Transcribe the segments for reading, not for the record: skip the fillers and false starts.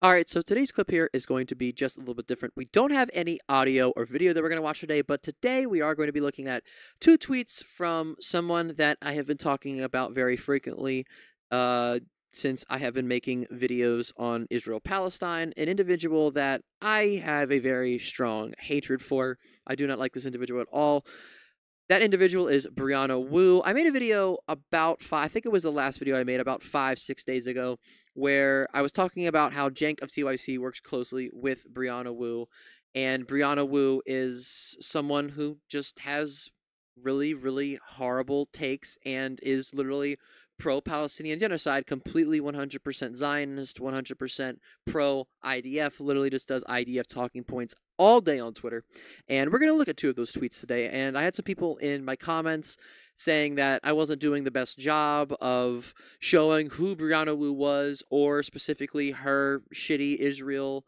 All right, so today's clip here is going to be just a little bit different. We don't have any audio or video that we're going to watch today, but today we are going to be looking at two tweets from someone that I have been talking about very frequently uh, since I have been making videos on Israel Palestine, an individual that I have a very strong hatred for. I do not like this individual at all. That individual is Brianna Wu. I made a video about I think it was the last video I made about 5, 6 days ago, where I was talking about how Jank of TYC works closely with Brianna Wu. And Brianna Wu is someone who just has really, really horrible takes and is literally pro-Palestinian genocide, completely 100% Zionist, 100% pro-IDF, literally just does IDF talking points all day on Twitter. And we're going to look at two of those tweets today. And I had some people in my comments saying that I wasn't doing the best job of showing who Brianna Wu was, or specifically her shitty Israel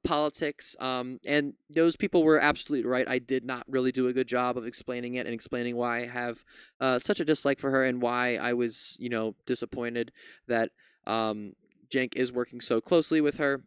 politics. And those people were absolutely right. I did not really do a good job of explaining it and explaining why I have such a dislike for her and why I was, disappointed that Cenk is working so closely with her.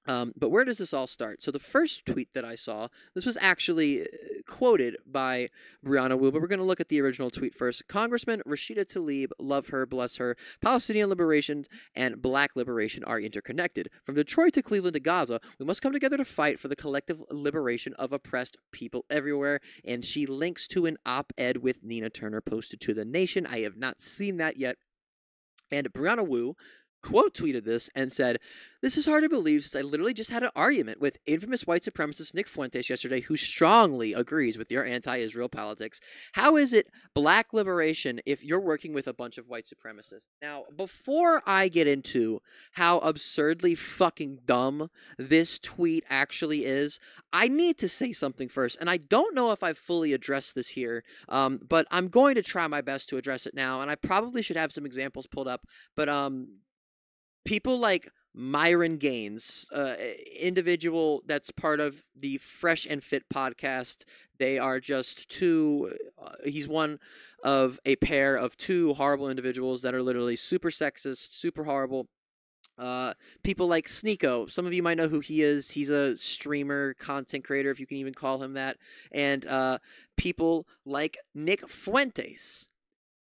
But where does this all start? So the first tweet that I saw, this was actually quoted by Brianna Wu, but we're going to look at the original tweet first. Congressman Rashida Tlaib, love her, bless her. Palestinian liberation and black liberation are interconnected. From Detroit to Cleveland to Gaza, we must come together to fight for the collective liberation of oppressed people everywhere. And she links to an op-ed with Nina Turner posted to The Nation. I have not seen that yet. And Brianna Wu quote tweeted this and said, "This is hard to believe since I literally just had an argument with infamous white supremacist Nick Fuentes yesterday, who strongly agrees with your anti-Israel politics. How is it black liberation if you're working with a bunch of white supremacists?" Now, before I get into how absurdly fucking dumb this tweet actually is, I need to say something first. And I don't know if I've fully addressed this here, but I'm going to try my best to address it now. And I probably should have some examples pulled up, but people like Myron Gaines, individual that's part of the Fresh and Fit podcast. They are just two. He's one of a pair of two horrible individuals that are literally super sexist, super horrible. People like Sneeko. Some of you might know who he is. He's a streamer, content creator, if you can even call him that. And people like Nick Fuentes,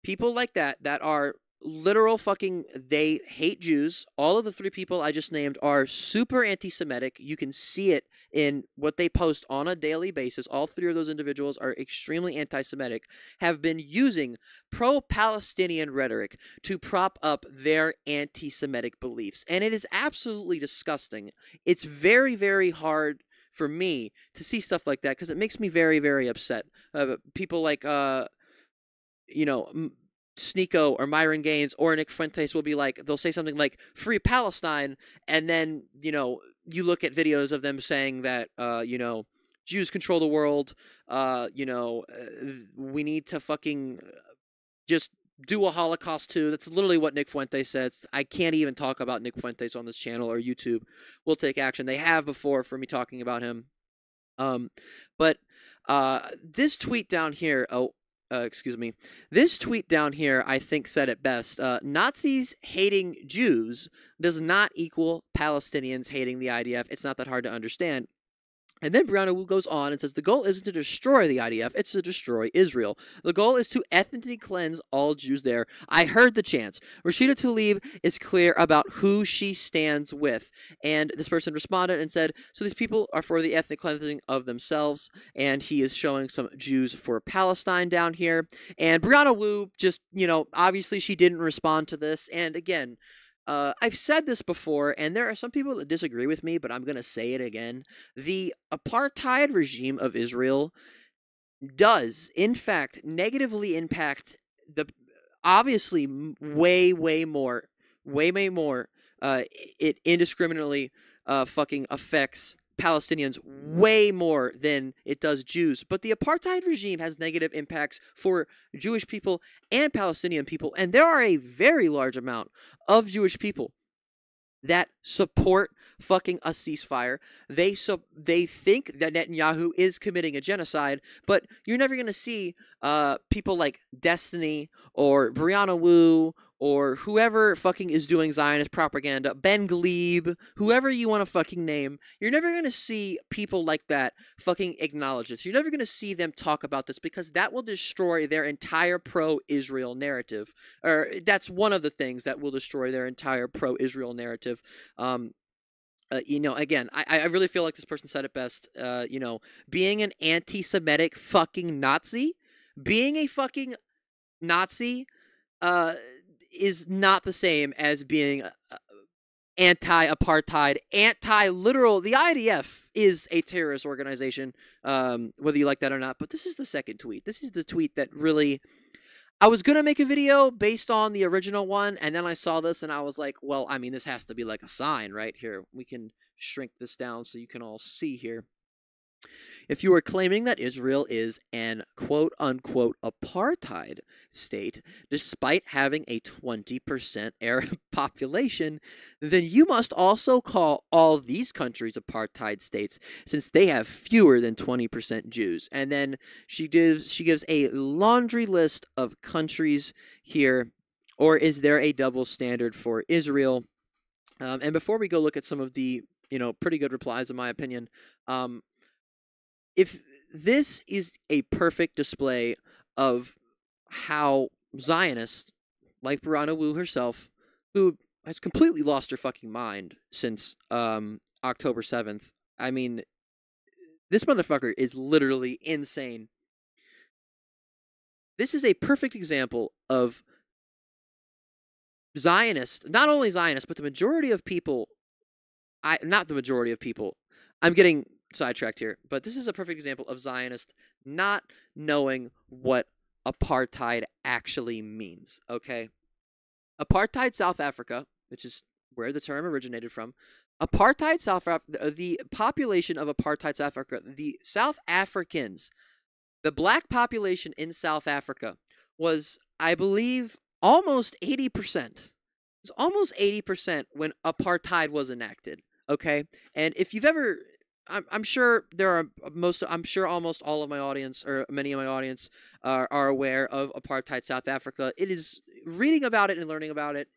people like that are literal fucking, they hate Jews. All of the three people I just named are super anti-Semitic. You can see it in what they post on a daily basis. All three of those individuals are extremely anti-Semitic, have been using pro-Palestinian rhetoric to prop up their anti-Semitic beliefs. And it is absolutely disgusting. It's very, very hard for me to see stuff like that because it makes me very, very upset. People like, you know, Sneeko or Myron Gaines or Nick Fuentes will be like, they'll say something like "Free Palestine," and then you look at videos of them saying that Jews control the world. We need to fucking just do a Holocaust too. That's literally what Nick Fuentes says. I can't even talk about Nick Fuentes on this channel or YouTube. We'll take action. They have before for me talking about him. But this tweet down here. Excuse me. This tweet down here, I think, said it best. Nazis hating Jews does not equal Palestinians hating the IDF. It's not that hard to understand. And then Brianna Wu goes on and says the goal isn't to destroy the IDF, it's to destroy Israel. The goal is to ethnically cleanse all Jews there. I heard the chants. Rashida Tlaib is clear about who she stands with. And this person responded and said, so these people are for the ethnic cleansing of themselves. And he is showing some Jews for Palestine down here. And Brianna Wu just, obviously she didn't respond to this. And again, I've said this before, and there are some people that disagree with me, but I'm going to say it again. The apartheid regime of Israel does, in fact, negatively impact the, obviously, way more, it indiscriminately fucking affects Palestinians way more than it does Jews. But the apartheid regime has negative impacts for Jewish people and Palestinian people. And there are a very large amount of Jewish people that support fucking a ceasefire. They think that Netanyahu is committing a genocide, but you're never going to see people like Destiny or Brianna Wu or whoever fucking is doing Zionist propaganda, Ben Glebe, whoever you want to fucking name, you're never going to see people like that fucking acknowledge this. You're never going to see them talk about this because that will destroy their entire pro-Israel narrative. Or that's one of the things that will destroy their entire pro-Israel narrative. Again, I really feel like this person said it best. Being an anti-Semitic fucking Nazi, being a fucking Nazi, is not the same as being anti-apartheid, anti-literal. The IDF is a terrorist organization, whether you like that or not. But this is the second tweet. This is the tweet that really... I was going to make a video based on the original one, and then I saw this, and I was like, well, I mean, this has to be like a sign, right? Here, we can shrink this down so you can all see here. If you are claiming that Israel is an quote-unquote apartheid state, despite having a 20% Arab population, then you must also call all these countries apartheid states, since they have fewer than 20% Jews. And then she gives a laundry list of countries here. Or is there a double standard for Israel? And before we go look at some of the, pretty good replies, in my opinion, if this is a perfect display of how Zionists, like Barana Wu herself, who has completely lost her fucking mind since October 7th. I mean, this motherfucker is literally insane. This is a perfect example of Zionists, not only Zionists, but the majority of people, not the majority of people, I'm getting sidetracked here, but this is a perfect example of Zionists not knowing what apartheid actually means, okay? Apartheid South Africa, which is where the term originated from, apartheid South Africa, the population of apartheid South Africa, the South Africans, the black population in South Africa was, I believe, almost 80%. It was almost 80% when apartheid was enacted, okay? And if you've ever... I'm sure I'm sure almost all of my audience, or many of my audience, are aware of apartheid South Africa. It is... reading about it and learning about it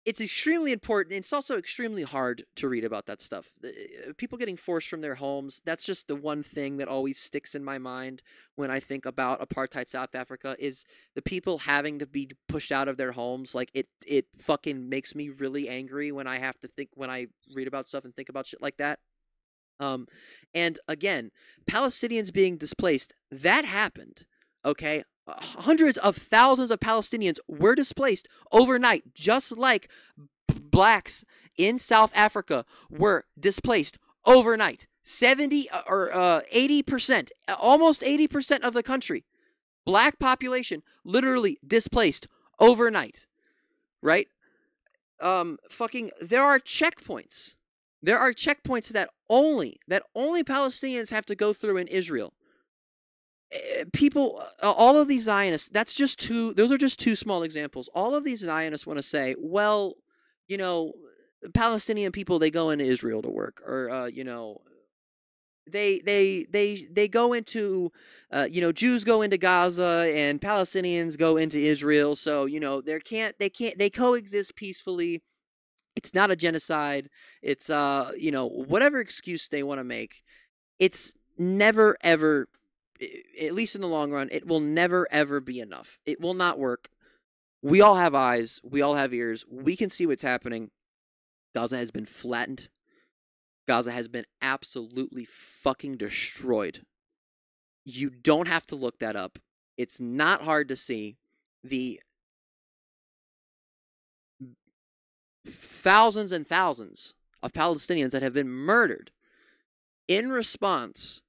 it's extremely important. It's also extremely hard to read about that stuff. People getting forced from their homes, that's just the one thing that always sticks in my mind when I think about apartheid South Africa, is the people having to be pushed out of their homes. Like, it fucking makes me really angry when I read about stuff and think about shit like that. And again, Palestinians being displaced, that happened, okay? Hundreds of thousands of Palestinians were displaced overnight, just like blacks in South Africa were displaced overnight. 70 or 80%, almost 80% of the country, black population, literally displaced overnight, right? There are checkpoints. There are checkpoints that only Palestinians have to go through in Israel. People, all of these Zionists, those are just two small examples. All of these Zionists want to say, well, Palestinian people, they go into Israel to work, or, they go into, Jews go into Gaza and Palestinians go into Israel. So, they coexist peacefully. It's not a genocide. It's, whatever excuse they want to make. It's never, ever, at least in the long run, it will never, ever be enough. It will not work. We all have eyes. We all have ears. We can see what's happening. Gaza has been flattened. Gaza has been absolutely fucking destroyed. You don't have to look that up. It's not hard to see the thousands and thousands of Palestinians that have been murdered in response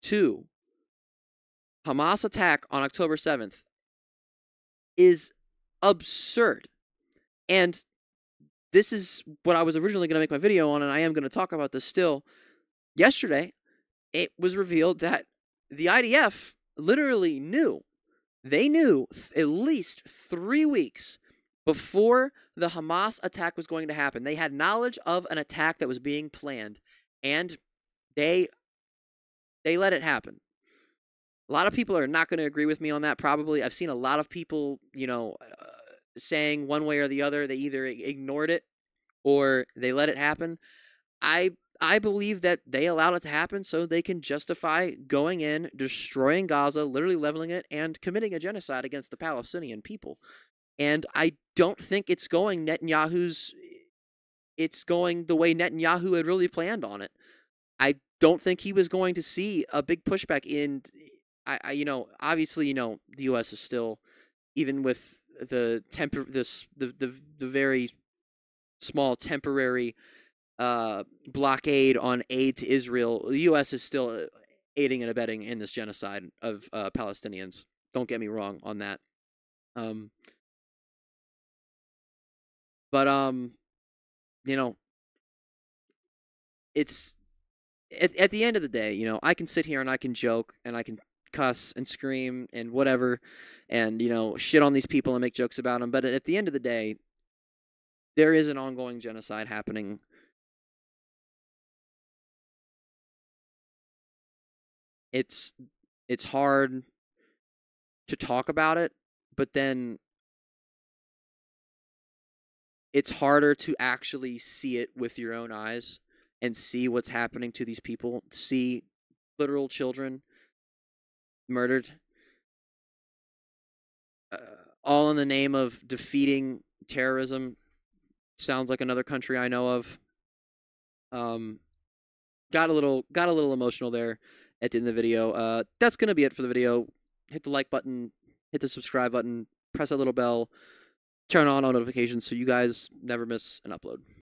to Hamas attack on October 7th is absurd. And this is what I was originally going to make my video on, and I am going to talk about this still. Yesterday, it was revealed that the IDF literally knew. They knew at least 3 weeks before the Hamas attack was going to happen. They had knowledge of an attack that was being planned, and they let it happen. A lot of people are not going to agree with me on that, probably. I've seen a lot of people, saying one way or the other. They either ignored it or they let it happen. I I believe that they allowed it to happen so they can justify going in, destroying Gaza, literally leveling it, and committing a genocide against the Palestinian people. And I don't think it's going the way Netanyahu had really planned on it. I don't think he was going to see a big pushback in obviously, the US is still, even with the very small temporary blockade on aid to Israel, the U.S. is still aiding and abetting in this genocide of Palestinians. Don't get me wrong on that. Um, but you know, it's at the end of the day, I can sit here and I can joke and I can cuss and scream and whatever, and shit on these people and make jokes about them. But at the end of the day, there is an ongoing genocide happening. It's hard to talk about it, but then it's harder to actually see it with your own eyes and see what's happening to these people, see literal children murdered, uh, all in the name of defeating terrorism. Sounds like another country I know of. Um, got a little emotional there at the end of the video. That's gonna be it for the video. Hit the like button, hit the subscribe button, press that little bell, turn on all notifications so you guys never miss an upload.